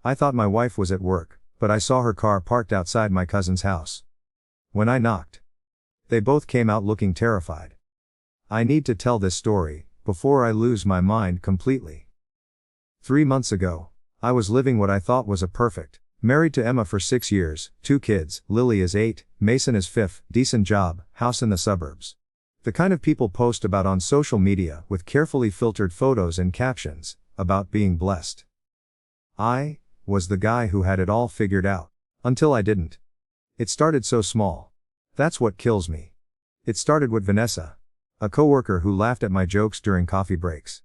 I thought my wife was at work, but I saw her car parked outside my cousin's house. When I knocked, they both came out looking terrified. I need to tell this story, before I lose my mind completely. 3 months ago, I was living what I thought was a perfect, married to Emma for 6 years, 2 kids, Lily is 8, Mason is 5, decent job, house in the suburbs. The kind of people post about on social media with carefully filtered photos and captions, about being blessed. I was the guy who had it all figured out. Until I didn't. It started so small. That's what kills me. It started with Vanessa, a coworker who laughed at my jokes during coffee breaks.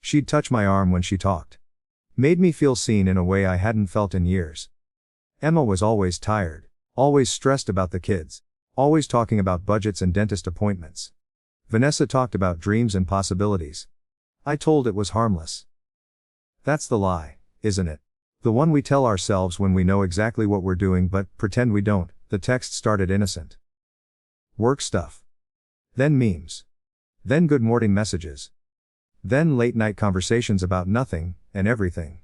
She'd touch my arm when she talked. Made me feel seen in a way I hadn't felt in years. Emma was always tired, always stressed about the kids, always talking about budgets and dentist appointments. Vanessa talked about dreams and possibilities. I told it was harmless. That's the lie, isn't it? The one we tell ourselves when we know exactly what we're doing but pretend we don't. The text started innocent. Work stuff. Then memes. Then good morning messages. Then late night conversations about nothing and everything.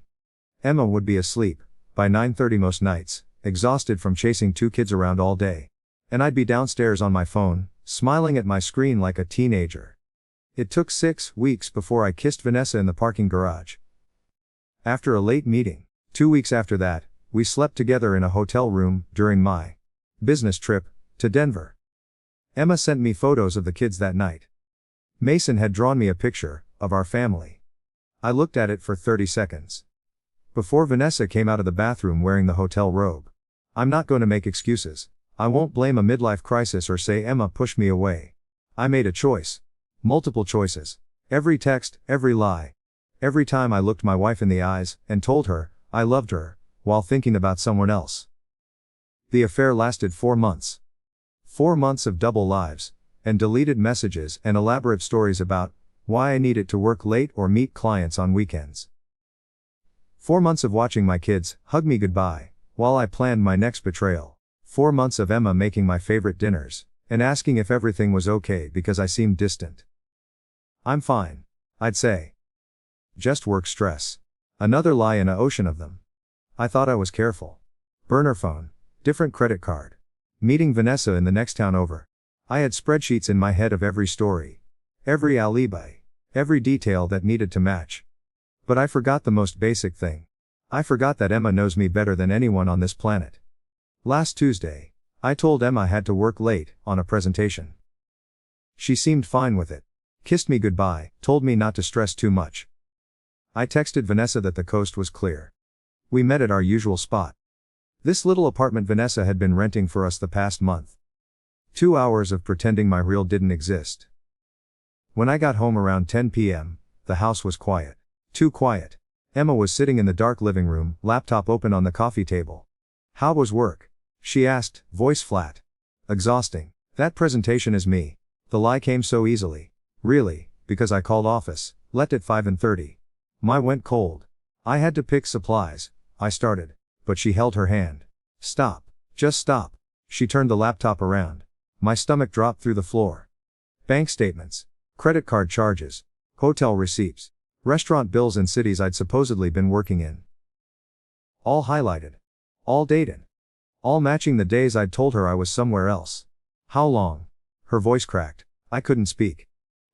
Emma would be asleep by 9:30 most nights, exhausted from chasing 2 kids around all day. And I'd be downstairs on my phone, smiling at my screen like a teenager. It took 6 weeks before I kissed Vanessa in the parking garage. After a late meeting, 2 weeks after that, we slept together in a hotel room during my business trip to Denver. Emma sent me photos of the kids that night. Mason had drawn me a picture of our family. I looked at it for 30 seconds. Before Vanessa came out of the bathroom wearing the hotel robe. I'm not going to make excuses. I won't blame a midlife crisis or say Emma pushed me away. I made a choice. Multiple choices. Every text, every lie. Every time I looked my wife in the eyes and told her I loved her, while thinking about someone else. The affair lasted 4 months. 4 months of double lives, and deleted messages and elaborate stories about why I needed to work late or meet clients on weekends. 4 months of watching my kids hug me goodbye, while I planned my next betrayal. 4 months of Emma making my favorite dinners, and asking if everything was okay because I seemed distant. I'm fine, I'd say. Just work stress. Another lie in an ocean of them. I thought I was careful. Burner phone, different credit card. Meeting Vanessa in the next town over. I had spreadsheets in my head of every story. Every alibi. Every detail that needed to match. But I forgot the most basic thing. I forgot that Emma knows me better than anyone on this planet. Last Tuesday, I told Emma I had to work late on a presentation. She seemed fine with it. Kissed me goodbye, told me not to stress too much. I texted Vanessa that the coast was clear. We met at our usual spot. This little apartment Vanessa had been renting for us the past month. 2 hours of pretending my reel didn't exist. When I got home around 10 p.m., the house was quiet. Too quiet. Emma was sitting in the dark living room, laptop open on the coffee table. How was work? She asked, voice flat. Exhausting. That presentation is me. The lie came so easily. Really, because I called office, left at 5:30. My went cold. I had to pick supplies. I started. But she held her hand. Stop. Just stop. She turned the laptop around. My stomach dropped through the floor. Bank statements. Credit card charges. Hotel receipts. Restaurant bills in cities I'd supposedly been working in. All highlighted. All dated. All matching the days I'd told her I was somewhere else. How long? Her voice cracked. I couldn't speak.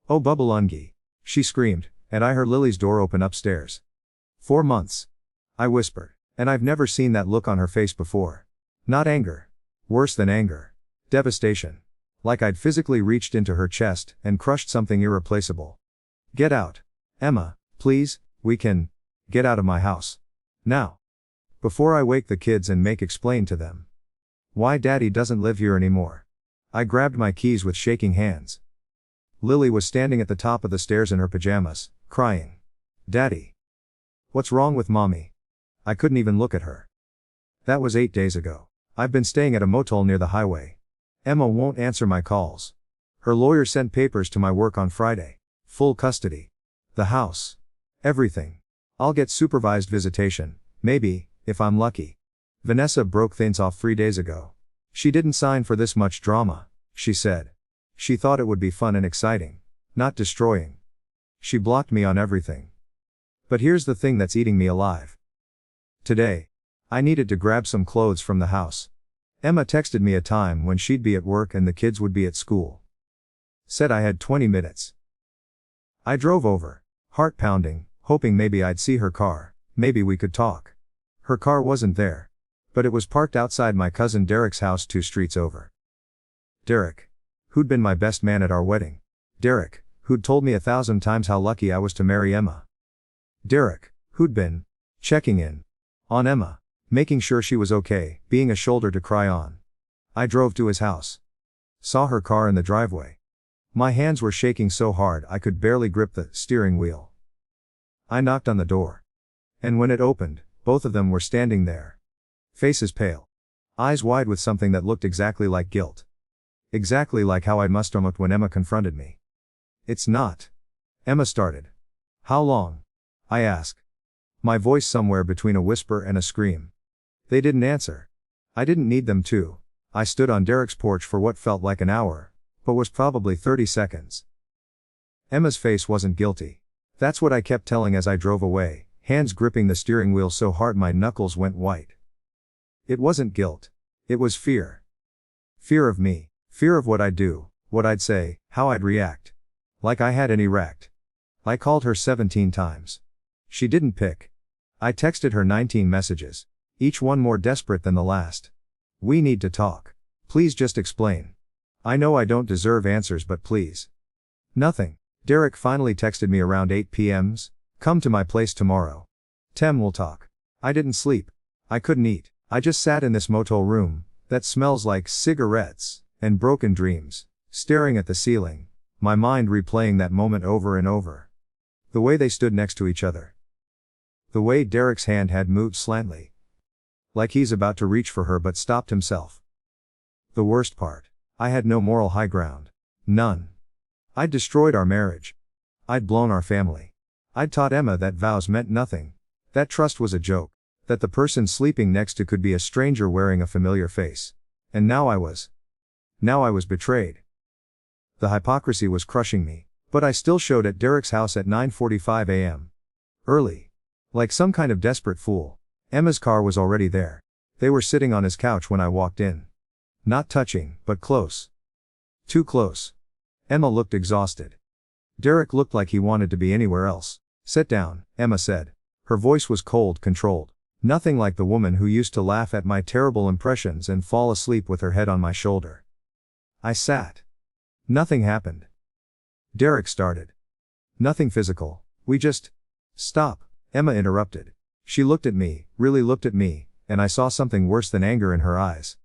Oh Bubbalungi. She screamed, and I heard Lily's door open upstairs. 4 months. I whispered, and I've never seen that look on her face before. Not anger. Worse than anger. Devastation. Like I'd physically reached into her chest and crushed something irreplaceable. Get out. Emma, please, we can. Get out of my house. Now. Before I wake the kids and make explain to them why Daddy doesn't live here anymore. I grabbed my keys with shaking hands. Lily was standing at the top of the stairs in her pajamas, crying. Daddy. What's wrong with Mommy? I couldn't even look at her. That was 8 days ago. I've been staying at a motel near the highway. Emma won't answer my calls. Her lawyer sent papers to my work on Friday. Full custody. The house. Everything. I'll get supervised visitation, maybe, if I'm lucky. Vanessa broke things off 3 days ago. She didn't sign for this much drama, she said. She thought it would be fun and exciting, not destroying. She blocked me on everything. But here's the thing that's eating me alive. Today. I needed to grab some clothes from the house. Emma texted me a time when she'd be at work and the kids would be at school. Said I had 20 minutes. I drove over, heart pounding, hoping maybe I'd see her car, maybe we could talk. Her car wasn't there. But it was parked outside my cousin Derek's house 2 streets over. Derek. Who'd been my best man at our wedding. Derek, who'd told me 1,000 times how lucky I was to marry Emma. Derek, who'd been checking in on Emma, making sure she was okay, being a shoulder to cry on. I drove to his house. Saw her car in the driveway. My hands were shaking so hard I could barely grip the steering wheel. I knocked on the door. And when it opened, both of them were standing there. Faces pale. Eyes wide with something that looked exactly like guilt. Exactly like how I must have looked when Emma confronted me. It's not. Emma started. How long? I asked. My voice somewhere between a whisper and a scream. They didn't answer. I didn't need them to. I stood on Derek's porch for what felt like an hour, but was probably 30 seconds. Emma's face wasn't guilty. That's what I kept telling as I drove away, hands gripping the steering wheel so hard my knuckles went white. It wasn't guilt. It was fear. Fear of me. Fear of what I'd do, what I'd say, how I'd react. Like I had any erect. I called her 17 times. She didn't pick. I texted her 19 messages, each one more desperate than the last. We need to talk. Please just explain. I know I don't deserve answers, but please. Nothing. Derek finally texted me around 8 p.m. Come to my place tomorrow. We'll talk. I didn't sleep. I couldn't eat. I just sat in this motel room, that smells like cigarettes and broken dreams, staring at the ceiling, my mind replaying that moment over and over. The way they stood next to each other. The way Derek's hand had moved slightly. Like he's about to reach for her but stopped himself. The worst part. I had no moral high ground. None. I'd destroyed our marriage. I'd blown our family. I'd taught Emma that vows meant nothing. That trust was a joke. That the person sleeping next to could be a stranger wearing a familiar face. And now I was betrayed. The hypocrisy was crushing me, but I still showed at Derek's house at 9:45 a.m. Early. Like some kind of desperate fool. Emma's car was already there. They were sitting on his couch when I walked in. Not touching, but close. Too close. Emma looked exhausted. Derek looked like he wanted to be anywhere else. Sit down, Emma said. Her voice was cold, controlled. Nothing like the woman who used to laugh at my terrible impressions and fall asleep with her head on my shoulder. I sat. Nothing happened. Derek started. Nothing physical, we just... Stop, Emma interrupted. She looked at me, really looked at me, and I saw something worse than anger in her eyes.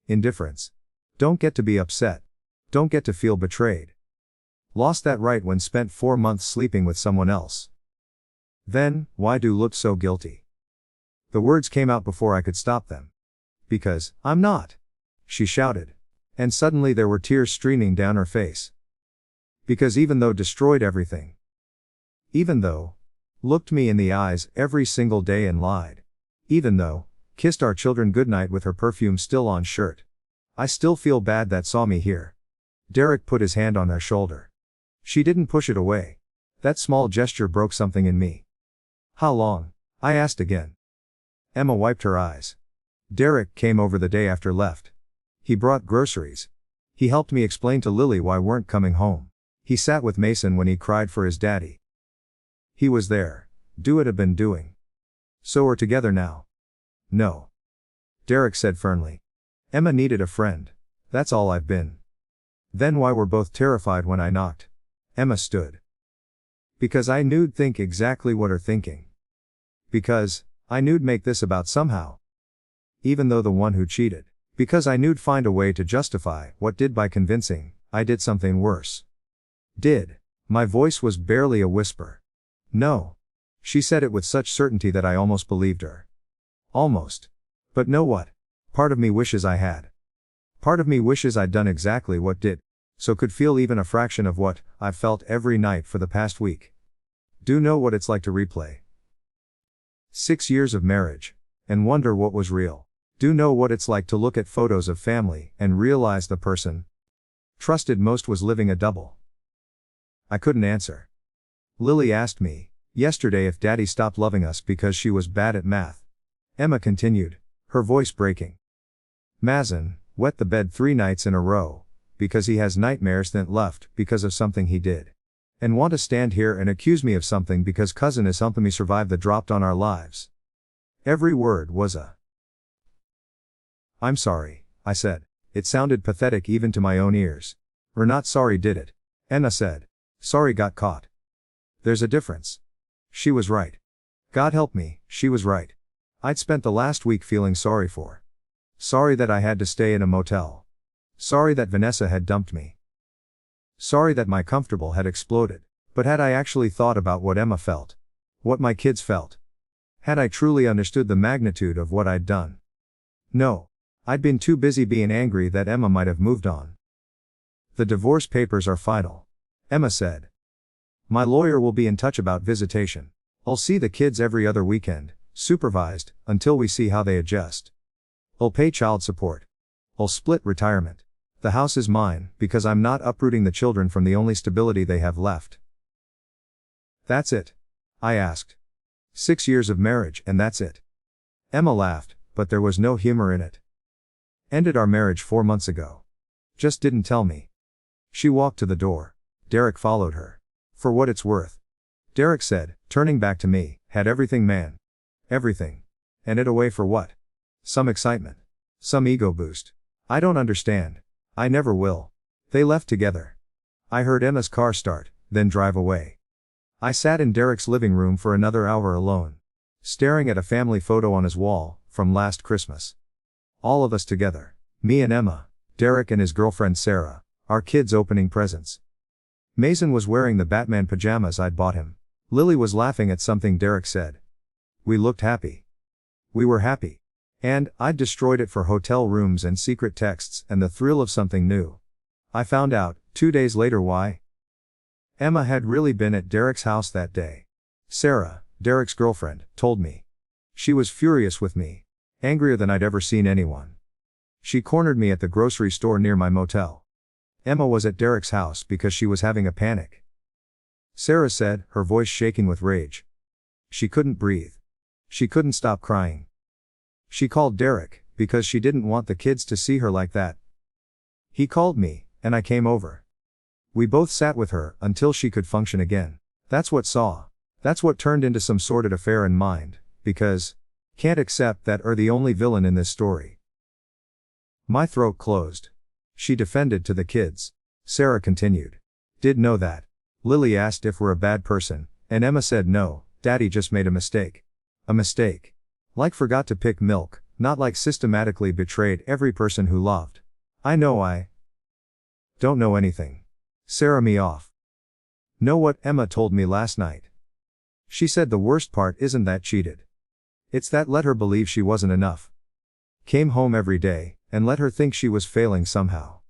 Indifference. Don't get to be upset. Don't get to feel betrayed. Lost that right when spent 4 months sleeping with someone else. Then, why do look so guilty? The words came out before I could stop them. Because, I'm not. She shouted. And suddenly there were tears streaming down her face. Because even though destroyed everything. Even though. Looked me in the eyes every single day and lied. Even though. Kissed our children goodnight with her perfume still on shirt. I still feel bad that saw me here. Derek put his hand on her shoulder. She didn't push it away. That small gesture broke something in me. How long? I asked again. Emma wiped her eyes. Derek came over the day after left. He brought groceries. He helped me explain to Lily why weren't coming home. He sat with Mason when he cried for his daddy. He was there. Do what I've been doing. So we're together now. No. Derek said firmly. Emma needed a friend. That's all I've been. Then why were both terrified when I knocked? Emma stood. Because I knew'd think exactly what her thinking. Because, I knew'd make this about somehow. Even though the one who cheated. Because I knew'd find a way to justify what did by convincing, I did something worse. Did. My voice was barely a whisper. No. She said it with such certainty that I almost believed her. Almost. But know what? Part of me wishes I had. Part of me wishes I'd done exactly what did. So could feel even a fraction of what I've felt every night for the past week. Do know what it's like to replay 6 years of marriage. And wonder what was real. Do know what it's like to look at photos of family and realize the person trusted most was living a double. I couldn't answer. Lily asked me yesterday if Daddy stopped loving us because she was bad at math. Emma continued, her voice breaking. Mazen wet the bed 3 nights in a row, because he has nightmares, then left because of something he did. And want to stand here and accuse me of something because cousin is helping me survive the dropped on our lives. Every word was a I'm sorry, I said. It sounded pathetic even to my own ears. We're not sorry, did it? Emma said. Sorry got caught. There's a difference. She was right. God help me, she was right. I'd spent the last week feeling sorry for. Sorry that I had to stay in a motel. Sorry that Vanessa had dumped me. Sorry that my comfortable had exploded. But had I actually thought about what Emma felt? What my kids felt? Had I truly understood the magnitude of what I'd done? No. I'd been too busy being angry that Emma might have moved on. The divorce papers are final. Emma said. My lawyer will be in touch about visitation. I'll see the kids every other weekend, supervised, until we see how they adjust. I'll pay child support. I'll split retirement. The house is mine, because I'm not uprooting the children from the only stability they have left. That's it? I asked. 6 years of marriage and that's it. Emma laughed, but there was no humor in it. Ended our marriage 4 months ago. Just didn't tell me. She walked to the door. Derek followed her. For what it's worth. Derek said, turning back to me, had everything, man. Everything. And it away for what? Some excitement. Some ego boost. I don't understand. I never will. They left together. I heard Emma's car start, then drive away. I sat in Derek's living room for another hour alone. Staring at a family photo on his wall, from last Christmas. All of us together. Me and Emma, Derek and his girlfriend Sarah, our kids opening presents. Mason was wearing the Batman pajamas I'd bought him. Lily was laughing at something Derek said. We looked happy. We were happy. And I'd destroyed it for hotel rooms and secret texts and the thrill of something new. I found out, 2 days later, why. Emma had really been at Derek's house that day. Sarah, Derek's girlfriend, told me. She was furious with me. Angrier than I'd ever seen anyone. She cornered me at the grocery store near my motel. Emma was at Derek's house because she was having a panic. Sarah said, her voice shaking with rage. She couldn't breathe. She couldn't stop crying. She called Derek, because she didn't want the kids to see her like that. He called me, and I came over. We both sat with her until she could function again. That's what turned into some sordid affair in mind, because can't accept that the only villain in this story. My throat closed. She defended to the kids. Sarah continued. Did know that. Lily asked if we're a bad person, and Emma said no, Daddy just made a mistake. A mistake. Like forgot to pick milk, not like systematically betrayed every person who loved. I don't know anything. Sarah me off. Know what Emma told me last night? She said the worst part isn't that cheated. It's that let her believe she wasn't enough. Came home every day, and let her think she was failing somehow.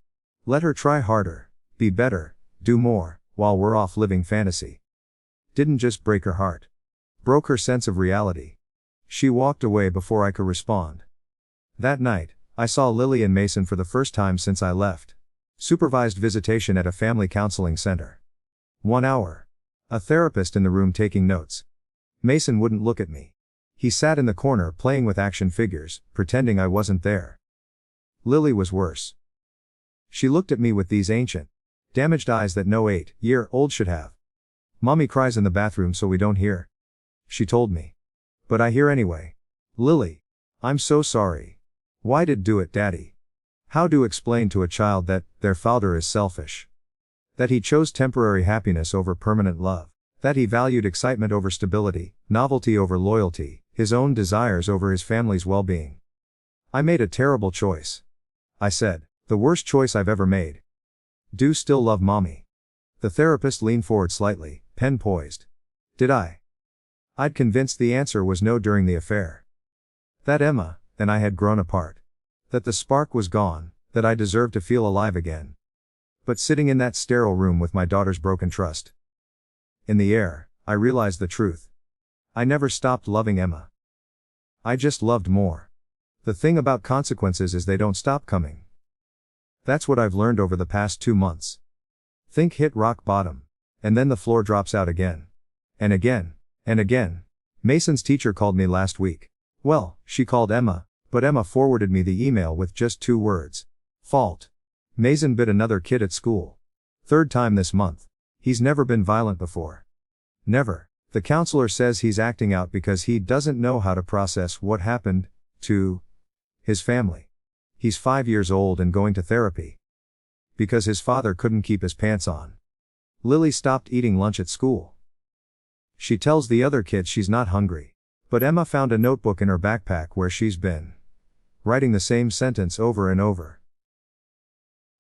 Let her try harder, be better, do more, while we're off living fantasy. Didn't just break her heart. Broke her sense of reality. She walked away before I could respond. That night, I saw Lily and Mason for the first time since I left. Supervised visitation at a family counseling center. 1 hour. A therapist in the room taking notes. Mason wouldn't look at me. He sat in the corner playing with action figures, pretending I wasn't there. Lily was worse. She looked at me with these ancient, damaged eyes that no 8-year-old should have. Mommy cries in the bathroom so we don't hear. She told me. But I hear anyway. Lily. I'm so sorry. Why did do it, Daddy? How do explain to a child that their father is selfish? That he chose temporary happiness over permanent love. That he valued excitement over stability, novelty over loyalty, his own desires over his family's well-being. I made a terrible choice. I said, the worst choice I've ever made. Do still love Mommy? The therapist leaned forward slightly, pen poised. Did I? I'd convinced the answer was no during the affair. That Emma and I had grown apart. That the spark was gone, that I deserved to feel alive again. But sitting in that sterile room with my daughter's broken trust in the air, I realized the truth. I never stopped loving Emma. I just loved more. The thing about consequences is they don't stop coming. That's what I've learned over the past 2 months. Think hit rock bottom. And then the floor drops out again. And again. And again. Mason's teacher called me last week. Well, she called Emma, but Emma forwarded me the email with just 2 words. Fault. Mason bit another kid at school. 3rd time this month. He's never been violent before. Never. The counselor says he's acting out because he doesn't know how to process what happened to his family. He's 5 years old and going to therapy. Because his father couldn't keep his pants on. Lily stopped eating lunch at school. She tells the other kids she's not hungry. But Emma found a notebook in her backpack where she's been writing the same sentence over and over.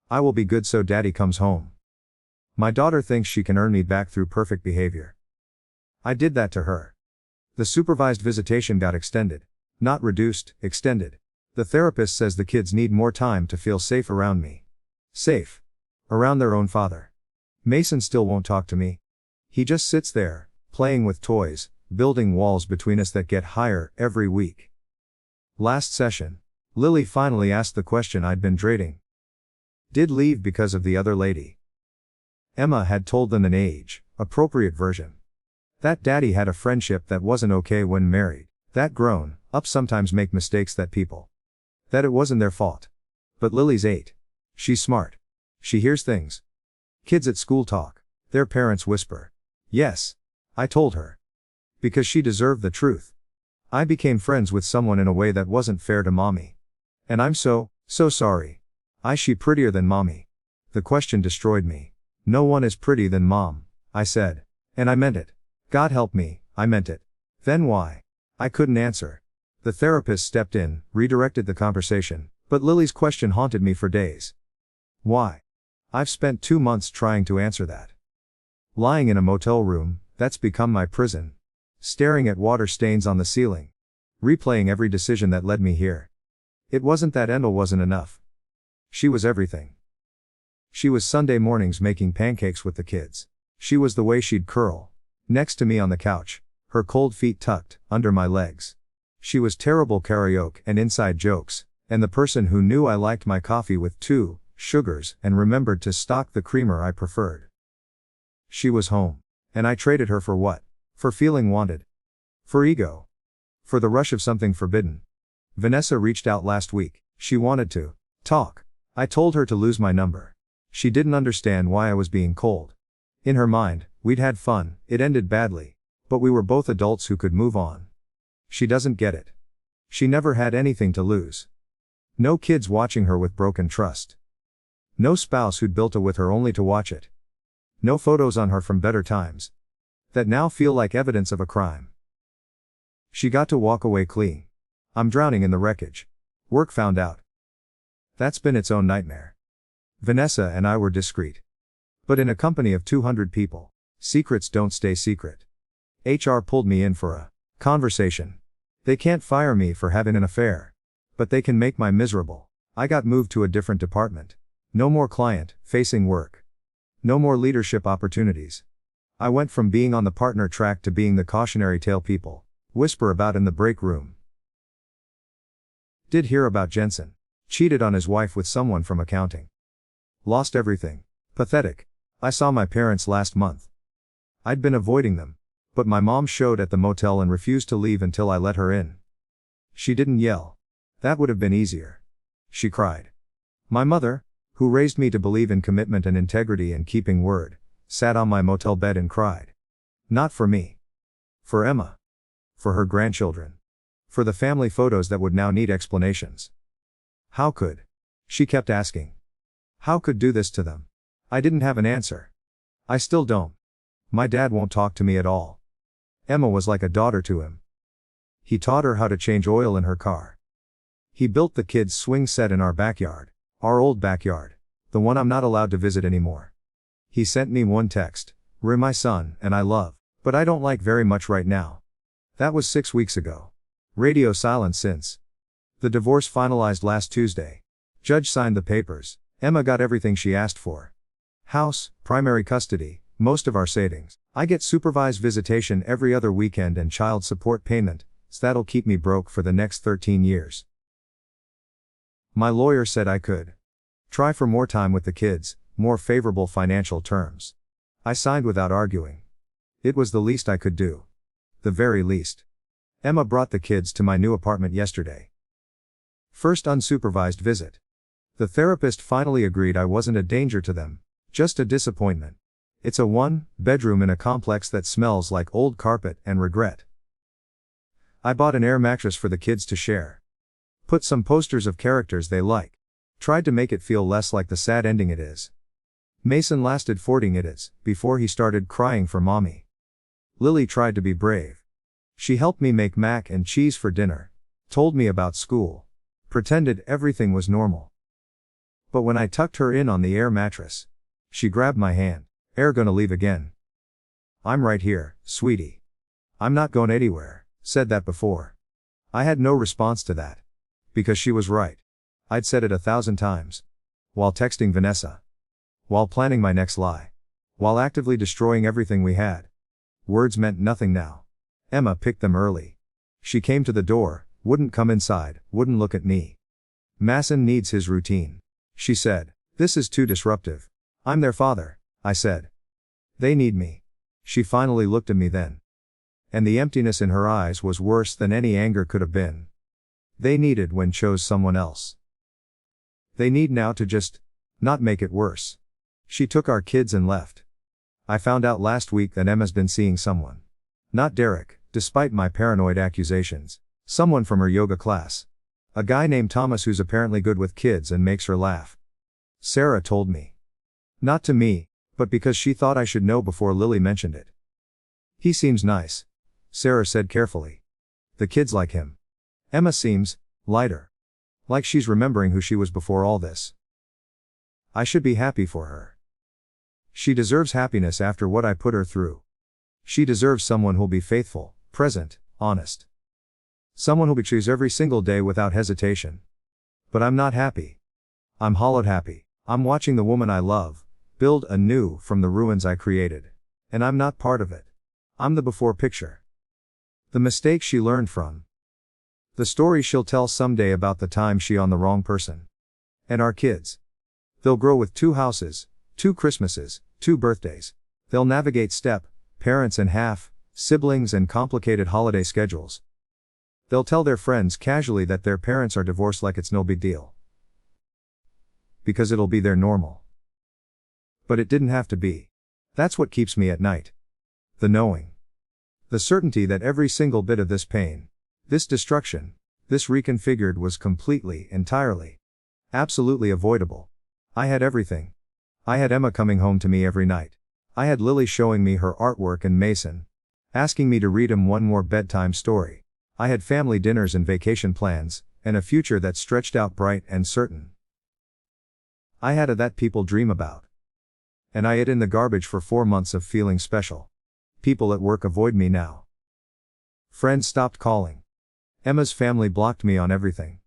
I will be good so daddy comes home. My daughter thinks she can earn me back through perfect behavior. I did that to her. The supervised visitation got extended. Not reduced, extended. The therapist says the kids need more time to feel safe around me. Safe. Around their own father. Mason still won't talk to me. He just sits there, playing with toys, building walls between us that get higher every week. Last session, Lily finally asked the question I'd been dreading. Did leave because of the other lady. Emma had told them an age-appropriate version. That daddy had a friendship that wasn't okay when married. That grown up sometimes make mistakes that people. That it wasn't their fault. But Lily's 8. She's smart. She hears things. Kids at school talk. Their parents whisper. Yes. I told her. Because she deserved the truth. I became friends with someone in a way that wasn't fair to mommy. And I'm so sorry. She prettier than mommy. The question destroyed me. No one is pretty than mom, I said. And I meant it. God help me, I meant it. Then why? I couldn't answer. The therapist stepped in, redirected the conversation, but Lily's question haunted me for days. Why? I've spent 2 months trying to answer that. Lying in a motel room, that's become my prison. Staring at water stains on the ceiling. Replaying every decision that led me here. It wasn't that Endel wasn't enough. She was everything. She was Sunday mornings making pancakes with the kids. She was the way she'd curl next to me on the couch, her cold feet tucked under my legs. She was terrible karaoke and inside jokes, and the person who knew I liked my coffee with 2 sugars and remembered to stock the creamer I preferred. She was home. And I traded her for what? For feeling wanted. For ego. For the rush of something forbidden. Vanessa reached out last week. She wanted to talk. I told her to lose my number. She didn't understand why I was being cold. In her mind, we'd had fun, it ended badly. But we were both adults who could move on. She doesn't get it. She never had anything to lose. No kids watching her with broken trust. No spouse who'd built a with her only to watch it. No photos on her from better times. That now feel like evidence of a crime. She got to walk away clean. I'm drowning in the wreckage. Work found out. That's been its own nightmare. Vanessa and I were discreet. But in a company of 200 people, secrets don't stay secret. HR pulled me in for a conversation. They can't fire me for having an affair. But they can make my miserable. I got moved to a different department. No more client-facing work. No more leadership opportunities. I went from being on the partner track to being the cautionary tale people whisper about in the break room. Did hear about Jensen. Cheated on his wife with someone from accounting. Lost everything. Pathetic. I saw my parents last month. I'd been avoiding them. But my mom showed at the motel and refused to leave until I let her in. She didn't yell. That would have been easier. She cried. My mother, who raised me to believe in commitment and integrity and keeping word, sat on my motel bed and cried. Not for me. For Emma. For her grandchildren. For the family photos that would now need explanations. How could? She kept asking. How could do this to them? I didn't have an answer. I still don't. My dad won't talk to me at all. Emma was like a daughter to him. He taught her how to change oil in her car. He built the kids' swing set in our backyard. Our old backyard. The one I'm not allowed to visit anymore. He sent me one text. We're my son, and I love, but I don't like very much right now. That was 6 weeks ago. Radio silence since. The divorce finalized last Tuesday. Judge signed the papers. Emma got everything she asked for. House, primary custody, most of our savings. I get supervised visitation every other weekend and child support payment, so that'll keep me broke for the next 13 years. My lawyer said I could try for more time with the kids, more favorable financial terms. I signed without arguing. It was the least I could do. The very least. Emma brought the kids to my new apartment yesterday. First unsupervised visit. The therapist finally agreed I wasn't a danger to them, just a disappointment. It's a one-bedroom in a complex that smells like old carpet and regret. I bought an air mattress for the kids to share. Put some posters of characters they like. Tried to make it feel less like the sad ending it is. Mason lasted 40 minutes before he started crying for mommy. Lily tried to be brave. She helped me make mac and cheese for dinner. Told me about school. Pretended everything was normal. But when I tucked her in on the air mattress, she grabbed my hand. Air gonna leave again. I'm right here, sweetie. I'm not going anywhere. Said that before. I had no response to that. Because she was right. I'd said it 1,000 times. While texting Vanessa. While planning my next lie. While actively destroying everything we had. Words meant nothing now. Emma picked them early. She came to the door, wouldn't come inside, wouldn't look at me. Mason needs his routine. She said, this is too disruptive. I'm their father, I said. They need me. She finally looked at me then. And the emptiness in her eyes was worse than any anger could have been. They needed when chose someone else. They need now to just not make it worse. She took our kids and left. I found out last week that Emma's been seeing someone. Not Derek, despite my paranoid accusations. Someone from her yoga class. A guy named Thomas who's apparently good with kids and makes her laugh. Sarah told me. Not to me, but because she thought I should know before Lily mentioned it. He seems nice. Sarah said carefully. The kids like him. Emma seems lighter. Like she's remembering who she was before all this. I should be happy for her. She deserves happiness after what I put her through. She deserves someone who'll be faithful, present, honest. Someone who'll be choose every single day without hesitation. But I'm not happy. I'm hollowed happy. I'm watching the woman I love build anew from the ruins I created. And I'm not part of it. I'm the before picture. The mistake she learned from. The story she'll tell someday about the time she on the wrong person. And our kids. They'll grow with 2 houses, 2 Christmases, 2 birthdays. They'll navigate step, parents and half, siblings and complicated holiday schedules. They'll tell their friends casually that their parents are divorced like it's no big deal. Because it'll be their normal. But it didn't have to be. That's what keeps me at night. The knowing. The certainty that every single bit of this pain, this destruction, this reconfigured was completely, entirely, absolutely avoidable. I had everything. I had Emma coming home to me every night. I had Lily showing me her artwork and Mason asking me to read him one more bedtime story. I had family dinners and vacation plans, and a future that stretched out bright and certain. I had a that people dream about. And I ate in the garbage for 4 months of feeling special. People at work avoid me now. Friends stopped calling. Emma's family blocked me on everything.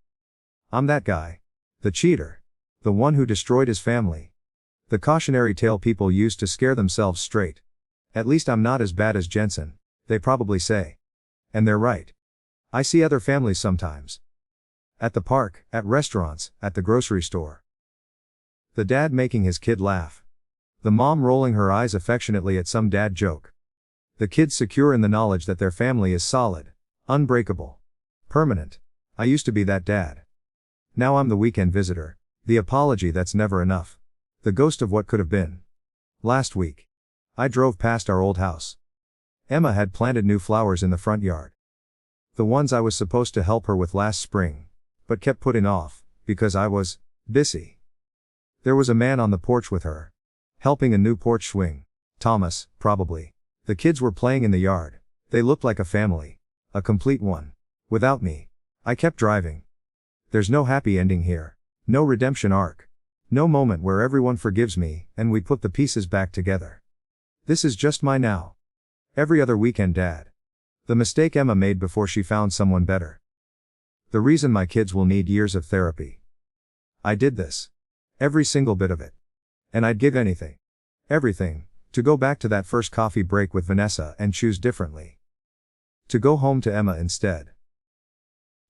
I'm that guy. The cheater. The one who destroyed his family. The cautionary tale people used to scare themselves straight. At least I'm not as bad as Jensen, they probably say. And they're right. I see other families sometimes. At the park, at restaurants, at the grocery store. The dad making his kid laugh. The mom rolling her eyes affectionately at some dad joke. The kids secure in the knowledge that their family is solid, unbreakable, permanent. I used to be that dad. Now I'm the weekend visitor, the apology that's never enough. The ghost of what could have been. Last week. I drove past our old house. Emma had planted new flowers in the front yard. The ones I was supposed to help her with last spring, but kept putting off, because I was busy. There was a man on the porch with her. Helping a new porch swing. Thomas, probably. The kids were playing in the yard. They looked like a family. A complete one. Without me. I kept driving. There's no happy ending here. No redemption arc. No moment where everyone forgives me, and we put the pieces back together. This is just my now. Every other weekend dad. The mistake Emma made before she found someone better. The reason my kids will need years of therapy. I did this. Every single bit of it. And I'd give anything. Everything. To go back to that first coffee break with Vanessa and choose differently. To go home to Emma instead.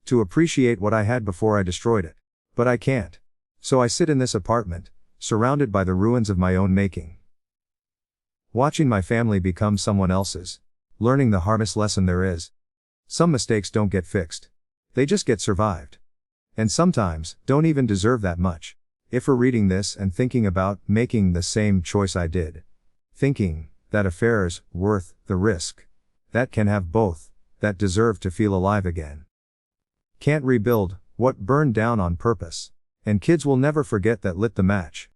To appreciate what I had before I destroyed it. But I can't. So I sit in this apartment, surrounded by the ruins of my own making. Watching my family become someone else's. Learning the hardest lesson there is. Some mistakes don't get fixed. They just get survived. And sometimes, don't even deserve that much. If we're reading this and thinking about making the same choice I did, thinking that affair's worth the risk, that can have both, that deserve to feel alive again. Can't rebuild what burned down on purpose. And kids will never forget that lit the match.